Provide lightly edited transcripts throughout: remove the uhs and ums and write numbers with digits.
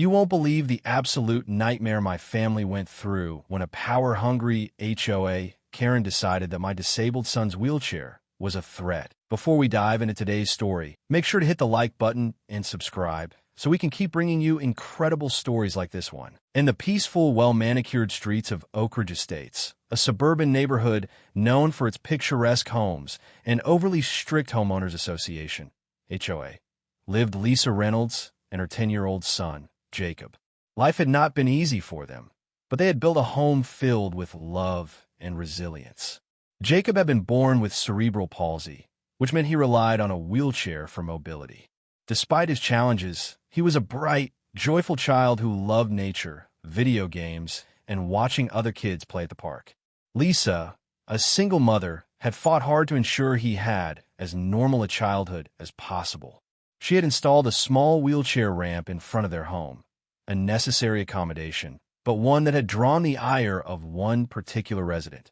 You won't believe the absolute nightmare my family went through when a power-hungry HOA Karen decided that my disabled son's wheelchair was a threat. Before we dive into today's story, make sure to hit the like button and subscribe so we can keep bringing you incredible stories like this one. In the peaceful, well-manicured streets of Oak Ridge Estates, a suburban neighborhood known for its picturesque homes and overly strict Homeowners Association, HOA, lived Lisa Reynolds and her 10-year-old son, Jacob. Life had not been easy for them, but they had built a home filled with love and resilience. Jacob had been born with cerebral palsy, which meant he relied on a wheelchair for mobility. Despite his challenges, he was a bright, joyful child who loved nature, video games, and watching other kids play at the park. Lisa, a single mother, had fought hard to ensure he had as normal a childhood as possible. She had installed a small wheelchair ramp in front of their home, a necessary accommodation, but one that had drawn the ire of one particular resident,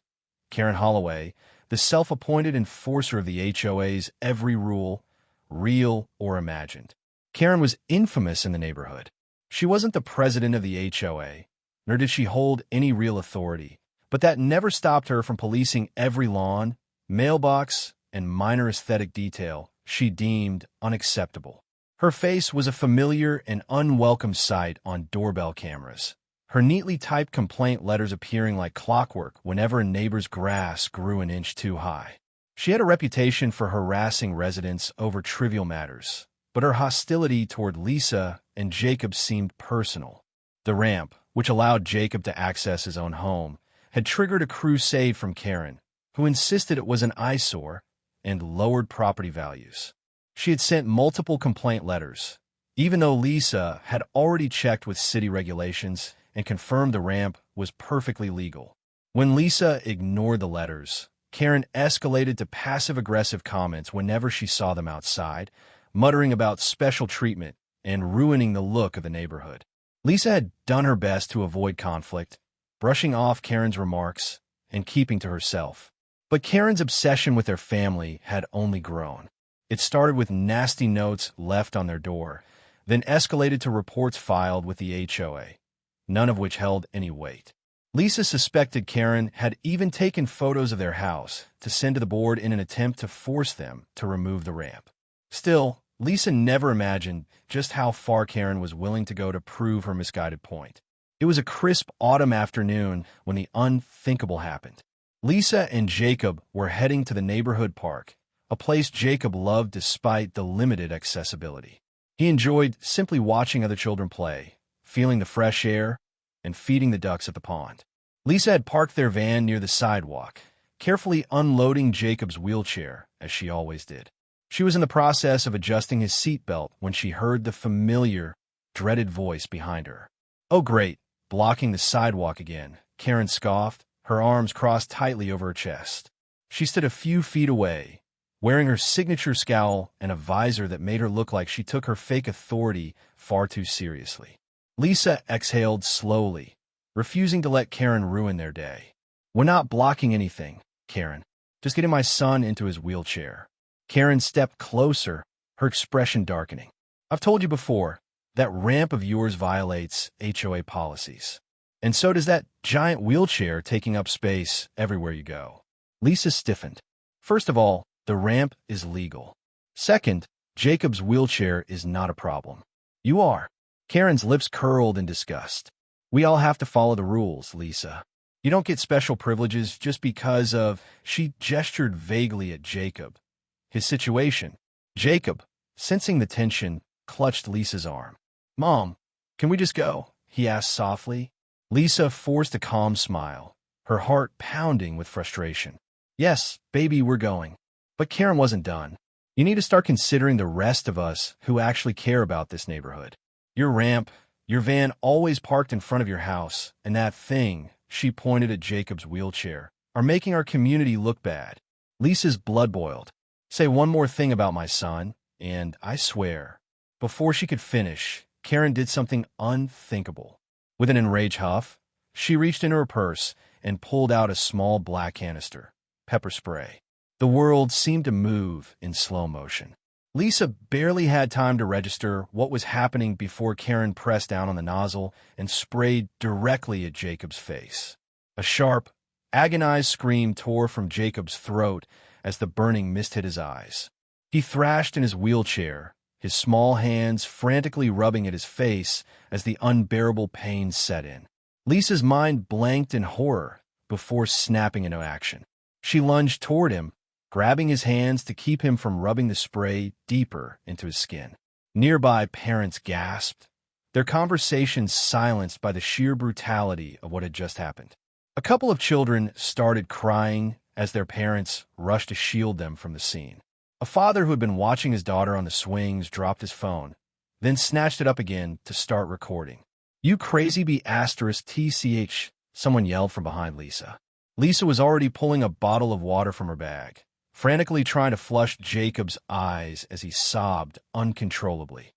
Karen Holloway, the self-appointed enforcer of the HOA's every rule, real or imagined. Karen was infamous in the neighborhood. She wasn't the president of the HOA, nor did she hold any real authority, but that never stopped her from policing every lawn, mailbox, and minor aesthetic detail she deemed unacceptable. Her face was a familiar and unwelcome sight on doorbell cameras, her neatly typed complaint letters appearing like clockwork whenever a neighbor's grass grew an inch too high. She had a reputation for harassing residents over trivial matters, but her hostility toward Lisa and Jacob seemed personal. The ramp, which allowed Jacob to access his own home, had triggered a crusade from Karen, who insisted it was an eyesore and lowered property values. She had sent multiple complaint letters, even though Lisa had already checked with city regulations and confirmed the ramp was perfectly legal. When Lisa ignored the letters, Karen escalated to passive-aggressive comments whenever she saw them outside, muttering about special treatment and ruining the look of the neighborhood. Lisa had done her best to avoid conflict, brushing off Karen's remarks and keeping to herself. But Karen's obsession with their family had only grown. It started with nasty notes left on their door, then escalated to reports filed with the HOA, none of which held any weight. Lisa suspected Karen had even taken photos of their house to send to the board in an attempt to force them to remove the ramp. Still, Lisa never imagined just how far Karen was willing to go to prove her misguided point. It was a crisp autumn afternoon when the unthinkable happened. Lisa and Jacob were heading to the neighborhood park, a place Jacob loved despite the limited accessibility. He enjoyed simply watching other children play, feeling the fresh air, and feeding the ducks at the pond. Lisa had parked their van near the sidewalk, carefully unloading Jacob's wheelchair, as she always did. She was in the process of adjusting his seatbelt when she heard the familiar, dreaded voice behind her. "Oh great, blocking the sidewalk again," Karen scoffed, her arms crossed tightly over her chest. She stood a few feet away, wearing her signature scowl and a visor that made her look like she took her fake authority far too seriously. Lisa exhaled slowly, refusing to let Karen ruin their day. "We're not blocking anything, Karen. Just getting my son into his wheelchair." Karen stepped closer, her expression darkening. "I've told you before, that ramp of yours violates HOA policies. And so does that giant wheelchair taking up space everywhere you go." Lisa stiffened. "First of all, the ramp is legal. Second, Jacob's wheelchair is not a problem. You are." Karen's lips curled in disgust. "We all have to follow the rules, Lisa. You don't get special privileges just because of—" She gestured vaguely at Jacob. His situation. Jacob, sensing the tension, clutched Lisa's arm. "Mom, can we just go?" he asked softly. Lisa forced a calm smile, her heart pounding with frustration. "Yes, baby, we're going." But Karen wasn't done. "You need to start considering the rest of us who actually care about this neighborhood. Your ramp, your van always parked in front of your house, and that thing," she pointed at Jacob's wheelchair, "are making our community look bad." Lisa's blood boiled. "Say one more thing about my son, and I swear." Before she could finish, Karen did something unthinkable. With an enraged huff, she reached into her purse and pulled out a small black canister, pepper spray. The world seemed to move in slow motion. Lisa barely had time to register what was happening before Karen pressed down on the nozzle and sprayed directly at Jacob's face. A sharp, agonized scream tore from Jacob's throat as the burning mist hit his eyes. He thrashed in his wheelchair, his small hands frantically rubbing at his face as the unbearable pain set in. Lisa's mind blanked in horror before snapping into action. She lunged toward him, grabbing his hands to keep him from rubbing the spray deeper into his skin. Nearby parents gasped, their conversations silenced by the sheer brutality of what had just happened. A couple of children started crying as their parents rushed to shield them from the scene. A father who had been watching his daughter on the swings dropped his phone, then snatched it up again to start recording. "You crazy bee *TCH, someone yelled from behind Lisa. Lisa was already pulling a bottle of water from her bag, frantically trying to flush Jacob's eyes as he sobbed uncontrollably.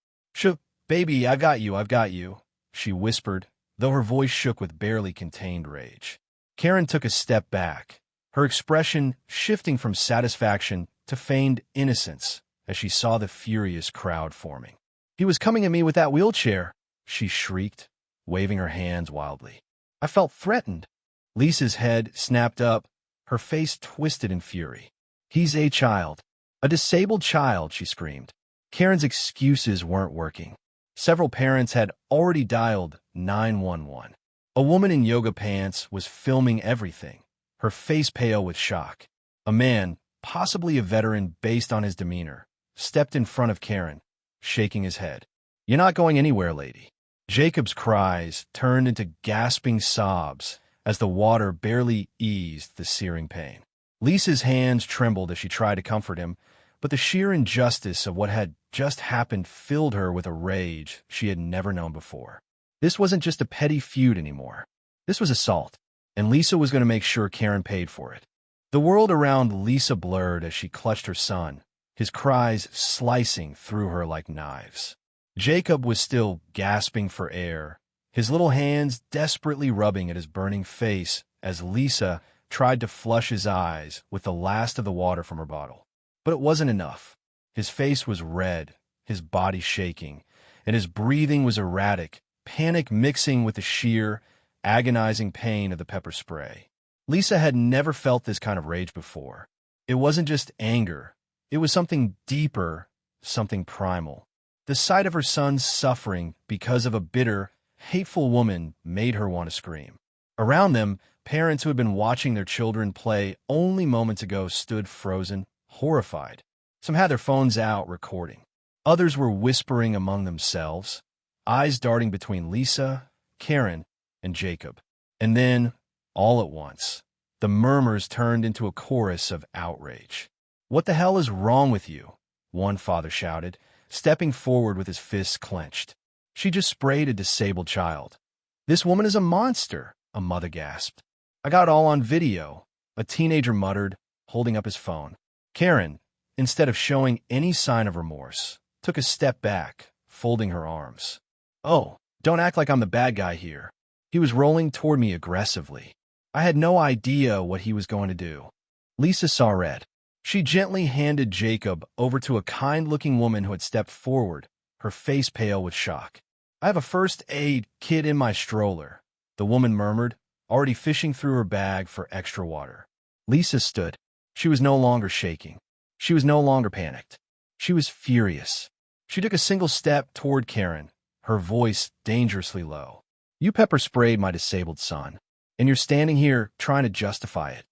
Baby, I've got you, she whispered, though her voice shook with barely contained rage. Karen took a step back, her expression shifting from satisfaction to feigned innocence as she saw the furious crowd forming. "He was coming at me with that wheelchair," she shrieked, waving her hands wildly. "I felt threatened." Lisa's head snapped up, her face twisted in fury. "He's a child. A disabled child," she screamed. Karen's excuses weren't working. Several parents had already dialed 911. A woman in yoga pants was filming everything, her face pale with shock. A man, possibly a veteran based on his demeanor, stepped in front of Karen, shaking his head. "You're not going anywhere, lady." Jacob's cries turned into gasping sobs as the water barely eased the searing pain. Lisa's hands trembled as she tried to comfort him, but the sheer injustice of what had just happened filled her with a rage she had never known before. This wasn't just a petty feud anymore. This was assault, and Lisa was going to make sure Karen paid for it. The world around Lisa blurred as she clutched her son, his cries slicing through her like knives. Jacob was still gasping for air, his little hands desperately rubbing at his burning face as Lisa tried to flush his eyes with the last of the water from her bottle. But it wasn't enough. His face was red, his body shaking, and his breathing was erratic, panic mixing with the sheer, agonizing pain of the pepper spray. Lisa had never felt this kind of rage before. It wasn't just anger. It was something deeper, something primal. The sight of her son's suffering because of a bitter, hateful woman made her want to scream. Around them, parents who had been watching their children play only moments ago stood frozen, horrified. Some had their phones out recording. Others were whispering among themselves, eyes darting between Lisa, Karen, and Jacob. And then, all at once, the murmurs turned into a chorus of outrage. "What the hell is wrong with you?" one father shouted, stepping forward with his fists clenched. "She just sprayed a disabled child." "This woman is a monster," a mother gasped. "I got it all on video," a teenager muttered, holding up his phone. Karen, instead of showing any sign of remorse, took a step back, folding her arms. "Oh, don't act like I'm the bad guy here. He was rolling toward me aggressively. I had no idea what he was going to do." Lisa saw red. She gently handed Jacob over to a kind-looking woman who had stepped forward, her face pale with shock. "I have a first aid kit in my stroller," the woman murmured, already fishing through her bag for extra water. Lisa stood. She was no longer shaking. She was no longer panicked. She was furious. She took a single step toward Karen, her voice dangerously low. "You pepper sprayed my disabled son, and you're standing here trying to justify it."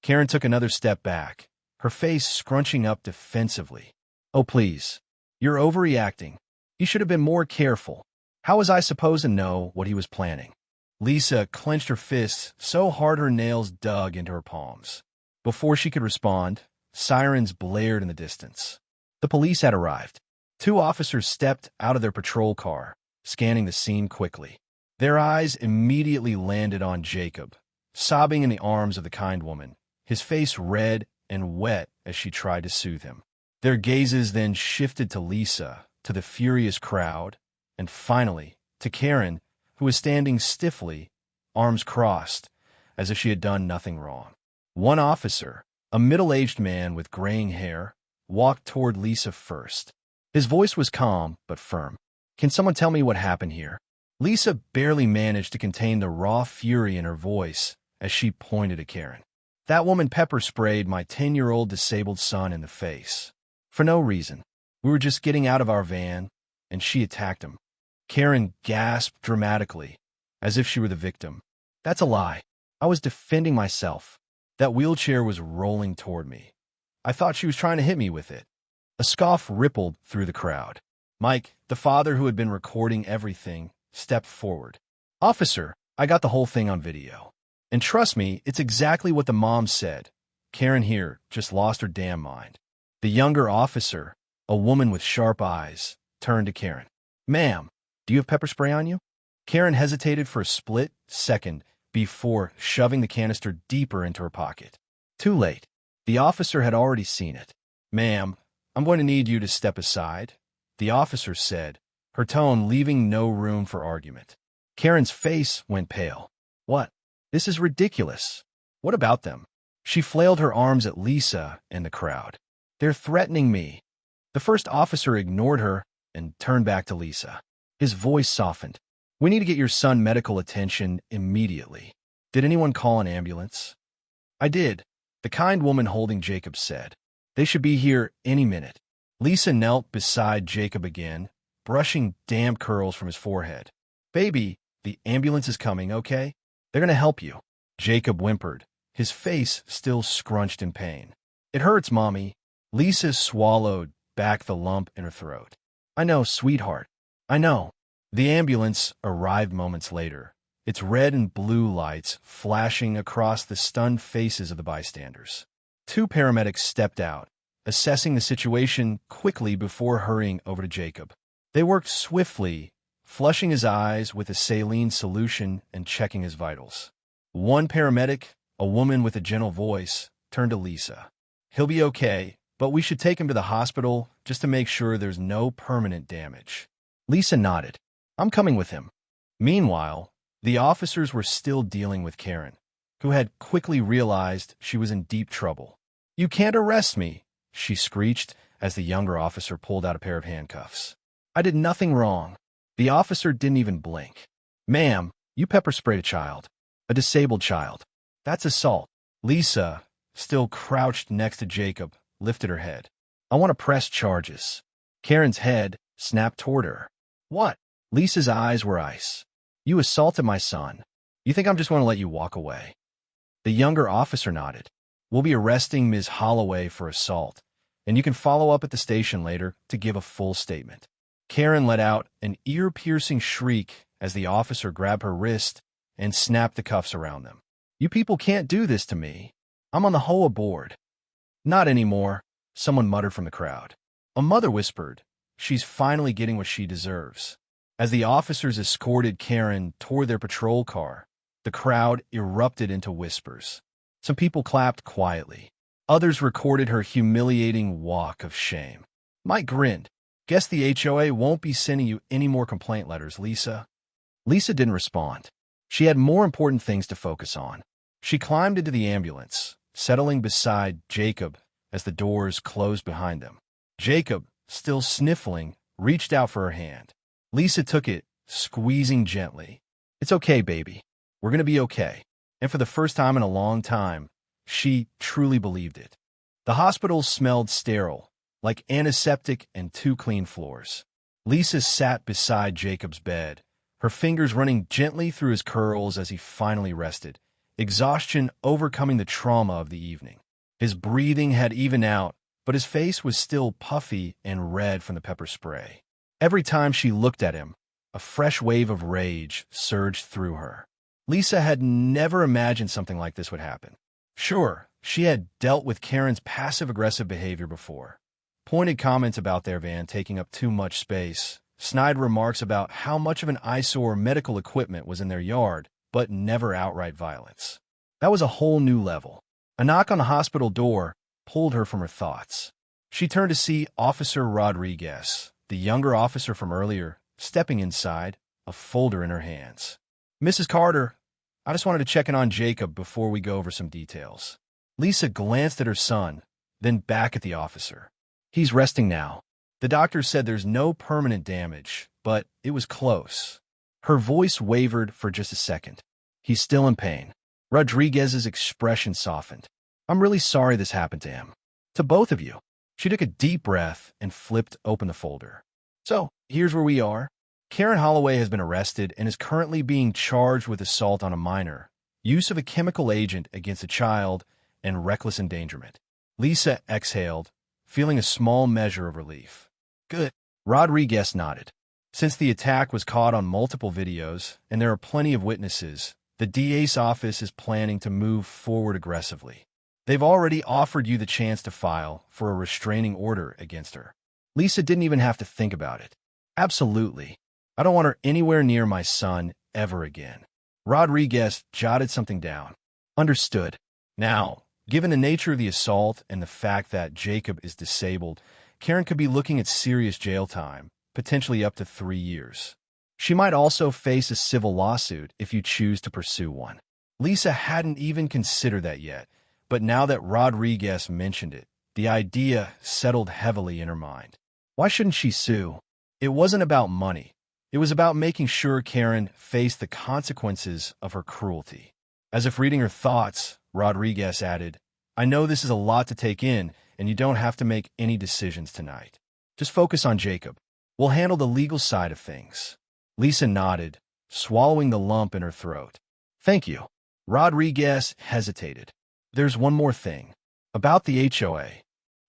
Karen took another step back, her face scrunching up defensively. "Oh, please. You're overreacting. You should have been more careful. How was I supposed to know what he was planning?" Lisa clenched her fists so hard her nails dug into her palms. Before she could respond, sirens blared in the distance. The police had arrived. 2 officers stepped out of their patrol car, scanning the scene quickly. Their eyes immediately landed on Jacob, sobbing in the arms of the kind woman, his face red and wet as she tried to soothe him. Their gazes then shifted to Lisa, to the furious crowd, and finally to Karen, who was standing stiffly, arms crossed, as if she had done nothing wrong. One officer, a middle-aged man with graying hair, walked toward Lisa first, His voice was calm but firm. Can someone tell me what happened here? Lisa barely managed to contain the raw fury in her voice as she pointed at Karen. That woman pepper-sprayed my 10-year-old disabled son in the face. For no reason. We were just getting out of our van, and she attacked him. Karen gasped dramatically, as if she were the victim. That's a lie. I was defending myself. That wheelchair was rolling toward me. I thought she was trying to hit me with it. A scoff rippled through the crowd. Mike, the father who had been recording everything, stepped forward. Officer, I got the whole thing on video. And trust me, it's exactly what the mom said. Karen here just lost her damn mind. The younger officer, a woman with sharp eyes, turned to Karen. Ma'am, do you have pepper spray on you? Karen hesitated for a split second before shoving the canister deeper into her pocket. Too late. The officer had already seen it. Ma'am, I'm going to need you to step aside, the officer said, her tone leaving no room for argument. Karen's face went pale. What? This is ridiculous. What about them? She flailed her arms at Lisa and the crowd. They're threatening me. The first officer ignored her and turned back to Lisa. His voice softened. We need to get your son medical attention immediately. Did anyone call an ambulance? I did, the kind woman holding Jacob said. They should be here any minute. Lisa knelt beside Jacob again, brushing damp curls from his forehead. Baby, the ambulance is coming, okay? They're going to help you. Jacob whimpered, his face still scrunched in pain. It hurts, Mommy. Lisa swallowed back the lump in her throat. I know, sweetheart. I know. The ambulance arrived moments later, its red and blue lights flashing across the stunned faces of the bystanders. 2 paramedics stepped out, assessing the situation quickly before hurrying over to Jacob. They worked swiftly, flushing his eyes with a saline solution and checking his vitals. One paramedic, a woman with a gentle voice, turned to Lisa. He'll be okay, but we should take him to the hospital just to make sure there's no permanent damage. Lisa nodded. I'm coming with him. Meanwhile, the officers were still dealing with Karen, who had quickly realized she was in deep trouble. You can't arrest me, she screeched as the younger officer pulled out a pair of handcuffs. I did nothing wrong. The officer didn't even blink. Ma'am, you pepper-sprayed a child. A disabled child. That's assault. Lisa, still crouched next to Jacob, lifted her head. I want to press charges. Karen's head snapped toward her. What? Lisa's eyes were ice. You assaulted my son. You think I'm just going to let you walk away? The younger officer nodded. We'll be arresting Ms. Holloway for assault, and you can follow up at the station later to give a full statement. Karen let out an ear-piercing shriek as the officer grabbed her wrist and snapped the cuffs around them. You people can't do this to me. I'm on the HOA board. Not anymore, someone muttered from the crowd. A mother whispered, she's finally getting what she deserves. As the officers escorted Karen toward their patrol car, the crowd erupted into whispers. Some people clapped quietly. Others recorded her humiliating walk of shame. Mike grinned. Guess the HOA won't be sending you any more complaint letters, Lisa. Lisa didn't respond. She had more important things to focus on. She climbed into the ambulance, settling beside Jacob as the doors closed behind them. Jacob, still sniffling, reached out for her hand. Lisa took it, squeezing gently. It's okay, baby. We're going to be okay. And for the first time in a long time, she truly believed it. The hospital smelled sterile, like antiseptic and 2 clean floors. Lisa sat beside Jacob's bed, her fingers running gently through his curls as he finally rested, exhaustion overcoming the trauma of the evening. His breathing had evened out, but his face was still puffy and red from the pepper spray. Every time she looked at him, a fresh wave of rage surged through her. Lisa had never imagined something like this would happen. Sure, she had dealt with Karen's passive-aggressive behavior before. Pointed comments about their van taking up too much space, snide remarks about how much of an eyesore medical equipment was in their yard, but never outright violence. That was a whole new level. A knock on the hospital door pulled her from her thoughts. She turned to see Officer Rodriguez, the younger officer from earlier, stepping inside, a folder in her hands. Mrs. Carter, I just wanted to check in on Jacob before we go over some details. Lisa glanced at her son, then back at the officer. He's resting now. The doctor said there's no permanent damage, but it was close. Her voice wavered for just a second. He's still in pain. Rodriguez's expression softened. I'm really sorry this happened to him. To both of you. She took a deep breath and flipped open the folder. So, here's where we are. Karen Holloway has been arrested and is currently being charged with assault on a minor, use of a chemical agent against a child, and reckless endangerment. Lisa exhaled, feeling a small measure of relief. Good. Rodriguez nodded. Since the attack was caught on multiple videos and there are plenty of witnesses, the DA's office is planning to move forward aggressively. They've already offered you the chance to file for a restraining order against her. Lisa didn't even have to think about it. Absolutely. I don't want her anywhere near my son ever again. Rodriguez jotted something down. Understood. Now, given the nature of the assault and the fact that Jacob is disabled, Karen could be looking at serious jail time, potentially up to 3 years. She might also face a civil lawsuit if you choose to pursue one. Lisa hadn't even considered that yet, but now that Rodriguez mentioned it, the idea settled heavily in her mind. Why shouldn't she sue? It wasn't about money. It was about making sure Karen faced the consequences of her cruelty. As if reading her thoughts, Rodriguez added, I know this is a lot to take in, and you don't have to make any decisions tonight. Just focus on Jacob. We'll handle the legal side of things. Lisa nodded, swallowing the lump in her throat. Thank you. Rodriguez hesitated. There's one more thing. About the HOA.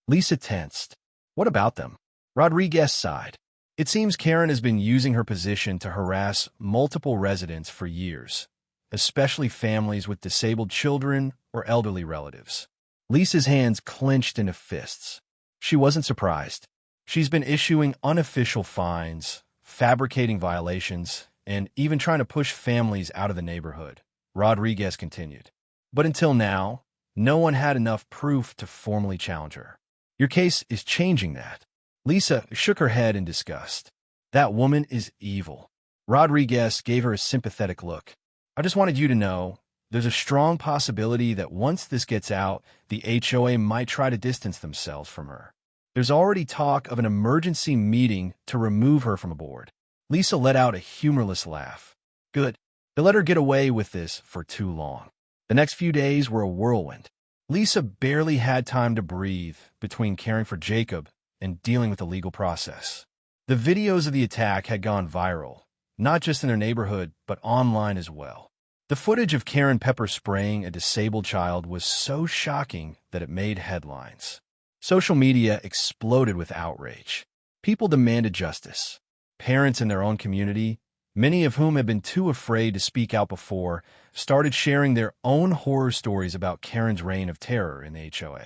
Lisa tensed. What about them? Rodriguez sighed. It seems Karen has been using her position to harass multiple residents for years, especially families with disabled children or elderly relatives. Lisa's hands clenched into fists. She wasn't surprised. She's been issuing unofficial fines, fabricating violations, and even trying to push families out of the neighborhood. Rodriguez continued. But until now, no one had enough proof to formally challenge her. Your case is changing that. Lisa shook her head in disgust. That woman is evil. Rodriguez gave her a sympathetic look. I just wanted you to know, there's a strong possibility that once this gets out, the HOA might try to distance themselves from her. There's already talk of an emergency meeting to remove her from a board. Lisa let out a humorless laugh. Good. They let her get away with this for too long. The next few days were a whirlwind. Lisa barely had time to breathe between caring for Jacob and dealing with the legal process. The videos of the attack had gone viral, not just in their neighborhood, but online as well. The footage of Karen pepper spraying a disabled child was so shocking that it made headlines. Social media exploded with outrage. People demanded justice. Parents in their own community, many of whom had been too afraid to speak out before, started sharing their own horror stories about Karen's reign of terror in the HOA.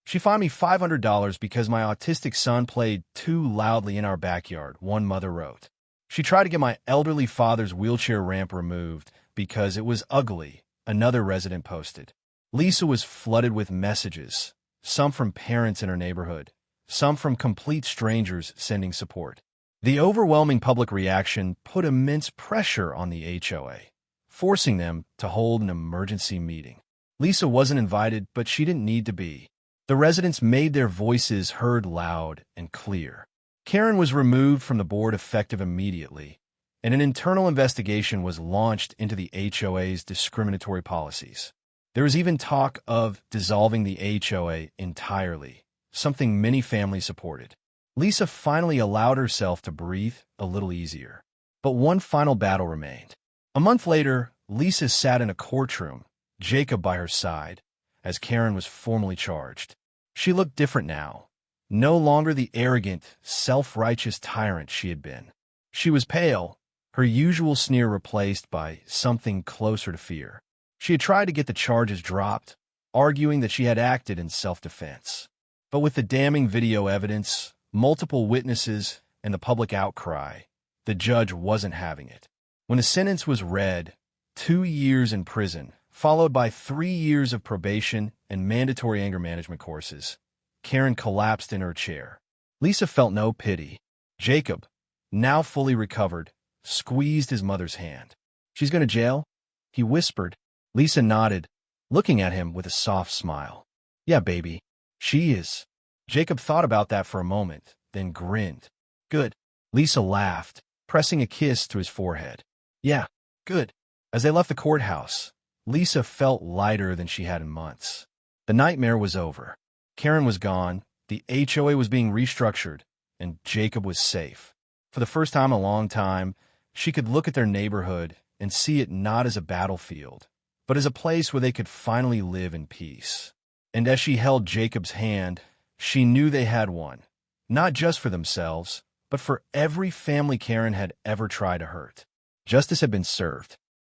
She fined me $500 because my autistic son played too loudly in our backyard, one mother wrote. She tried to get my elderly father's wheelchair ramp removed because it was ugly, another resident posted. Lisa was flooded with messages, some from parents in her neighborhood, some from complete strangers sending support. The overwhelming public reaction put immense pressure on the HOA, forcing them to hold an emergency meeting. Lisa wasn't invited, but she didn't need to be. The residents made their voices heard loud and clear. Karen was removed from the board effective immediately, and an internal investigation was launched into the HOA's discriminatory policies. There was even talk of dissolving the HOA entirely, something many families supported. Lisa finally allowed herself to breathe a little easier. But one final battle remained. A month later, Lisa sat in a courtroom, Jacob by her side, as Karen was formally charged. She looked different now, no longer the arrogant, self-righteous tyrant she had been. She was pale, her usual sneer replaced by something closer to fear. She had tried to get the charges dropped, arguing that she had acted in self-defense. But with the damning video evidence, multiple witnesses, and the public outcry, the judge wasn't having it. When the sentence was read, 2 years in prison, followed by 3 years of probation and mandatory anger management courses, Karen collapsed in her chair. Lisa felt no pity. Jacob, now fully recovered, squeezed his mother's hand. She's going to jail? He whispered. Lisa nodded, looking at him with a soft smile. Yeah, baby, she is. Jacob thought about that for a moment, then grinned. Good. Lisa laughed, pressing a kiss to his forehead. Yeah, good. As they left the courthouse, Lisa felt lighter than she had in months. The nightmare was over. Karen was gone, the HOA was being restructured, and Jacob was safe. For the first time in a long time, she could look at their neighborhood and see it not as a battlefield, but as a place where they could finally live in peace. And as she held Jacob's hand, she knew they had one, not just for themselves, but for every family Karen had ever tried to hurt. Justice had been served.